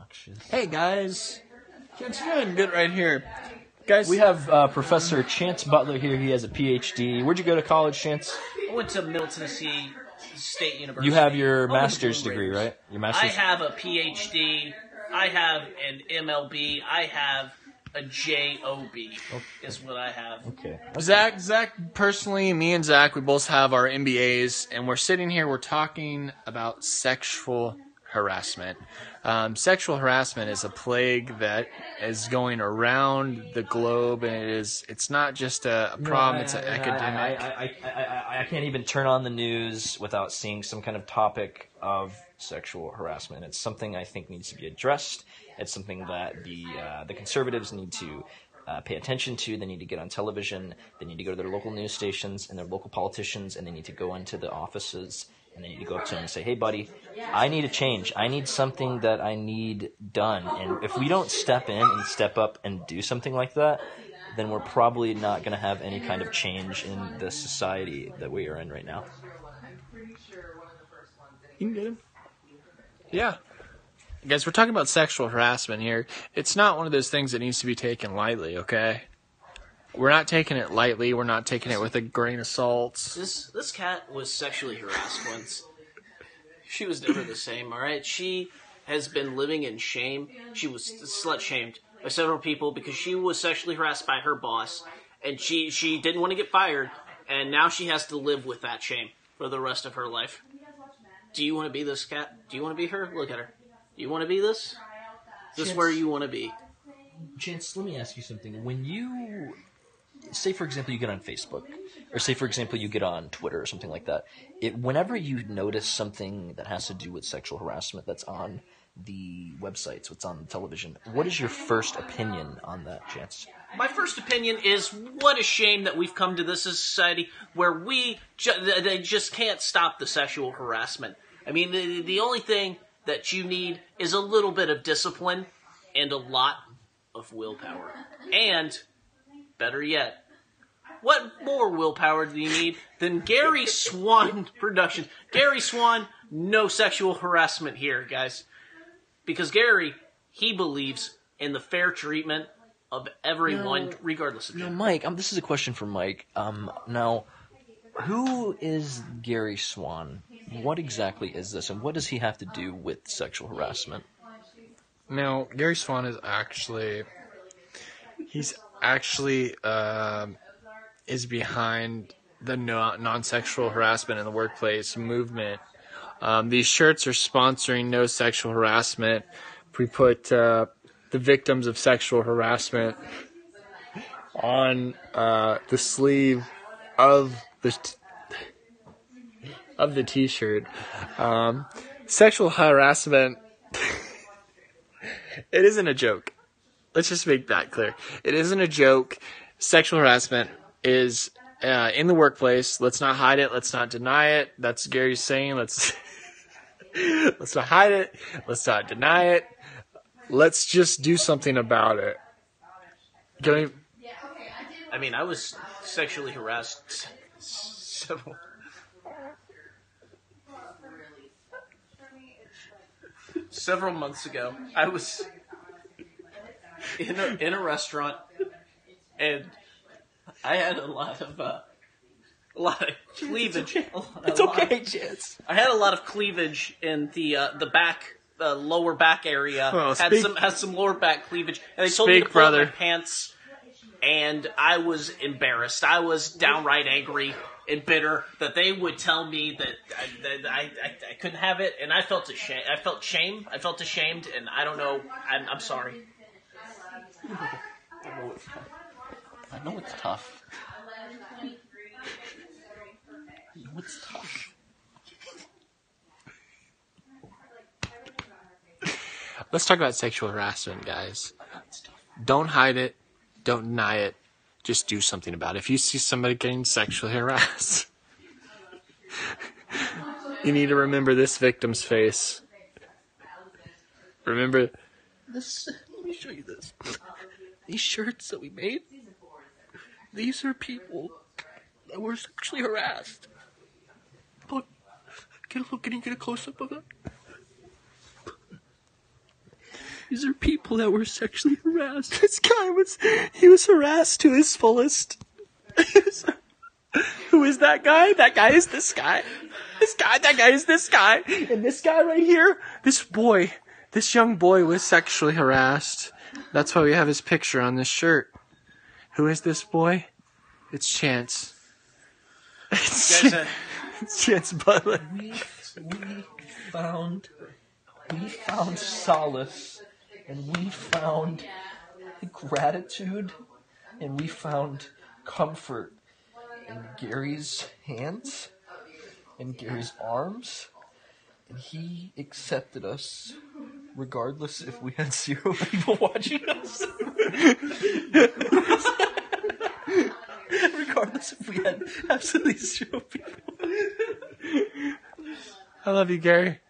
obnoxious. Hey guys, Chance doing good right here. Guys, We have Professor Chance Butler here. He has a PhD. Where'd you go to college, Chance? I went to Middle Tennessee State University. You have your Home of the master's Blue degree, Raiders. right? Your master's. I have a PhD. I have an MLB. I have a JOB. Is what I have. Okay. Zach, personally, me and Zach, we both have our MBAs, and we're sitting here, we're talking about sexual harassment. Sexual harassment is a plague that is going around the globe, and it's not just a problem, it's an epidemic. I can't even turn on the news without seeing some kind of topic of sexual harassment. It's something I think needs to be addressed. It's something that the conservatives need to pay attention to. They need to get on television. They need to go to their local news stations and their local politicians, and they need to go into the offices and they need to go up to them and say, "Hey, buddy, I need a change. I need something that I need done." And if we don't step in and step up and do something like that, then we're probably not going to have any kind of change in the society that we are in right now. You can get him. Yeah. Guys, we're talking about sexual harassment here. It's not one of those things that needs to be taken lightly, okay? We're not taking it lightly. We're not taking it with a grain of salt. This cat was sexually harassed once. She was never the same, alright? She has been living in shame. She was slut-shamed by several people because she was sexually harassed by her boss. And she didn't want to get fired, and now she has to live with that shame for the rest of her life. Do you want to be this cat? Do you want to be her? Look at her. Do you want to be this? Is this where you want to be? Chance, let me ask you something. When you, say for example, you get on Facebook, or say for example, you get on Twitter or something like that, whenever you notice something that has to do with sexual harassment that's on the websites, what's on the television, what is your first opinion on that, Chance? My first opinion is, what a shame that we've come to this society where they just can't stop the sexual harassment. I mean, the only thing that you need is a little bit of discipline and a lot of willpower. And, better yet, what more willpower do you need than Gary Swan Productions? Gary Swan, no sexual harassment here, guys. Because Gary, he believes in the fair treatment of everyone, regardless of gender. No, Mike, this is a question for Mike. Now, who is Gary Swan? What exactly is this, and what does he have to do with sexual harassment? Now, Gary Swan is actually is behind the non-sexual harassment in the workplace movement. These shirts are sponsoring no sexual harassment. We put the victims of sexual harassment on the sleeve of the t-shirt. Sexual harassment, it isn't a joke. Let's just make that clear. It isn't a joke. Sexual harassment is in the workplace. Let's not hide it. Let's not deny it. That's Gary's saying. Let's not hide it. Let's not deny it. Let's just do something about it. I mean, I was sexually harassed several months ago. I was in a restaurant, and I had a lot of cleavage. It's okay, Chance. I had a lot of cleavage in the back, the lower back area. Well, had some lower back cleavage, and they told me to pull up my pants. And I was embarrassed. I was downright angry and bitter that they would tell me that I couldn't have it, and I felt ashamed. I felt shame. I felt ashamed, and I don't know. I'm sorry. I know it's tough. It's tough. Let's talk about sexual harassment, guys. Don't hide it. Don't deny it. Just do something about it. If you see somebody getting sexually harassed, you need to remember this victim's face. Remember This. Let me show you this. These shirts that we made. These are people that were sexually harassed. Look, can you get a close up of it? These are people that were sexually harassed. This guy was harassed to his fullest. Who is that guy? That guy is this guy. That guy is this guy. And this guy right here, this young boy was sexually harassed. That's why we have his picture on this shirt. Who is this boy? It's Chance. It's Chance Butler. We found solace, and we found gratitude, and we found comfort in Gary's hands and Gary's arms, and he accepted us regardless if we had 0 people watching us. Regardless if we had absolutely 0 people. I love you, Gary.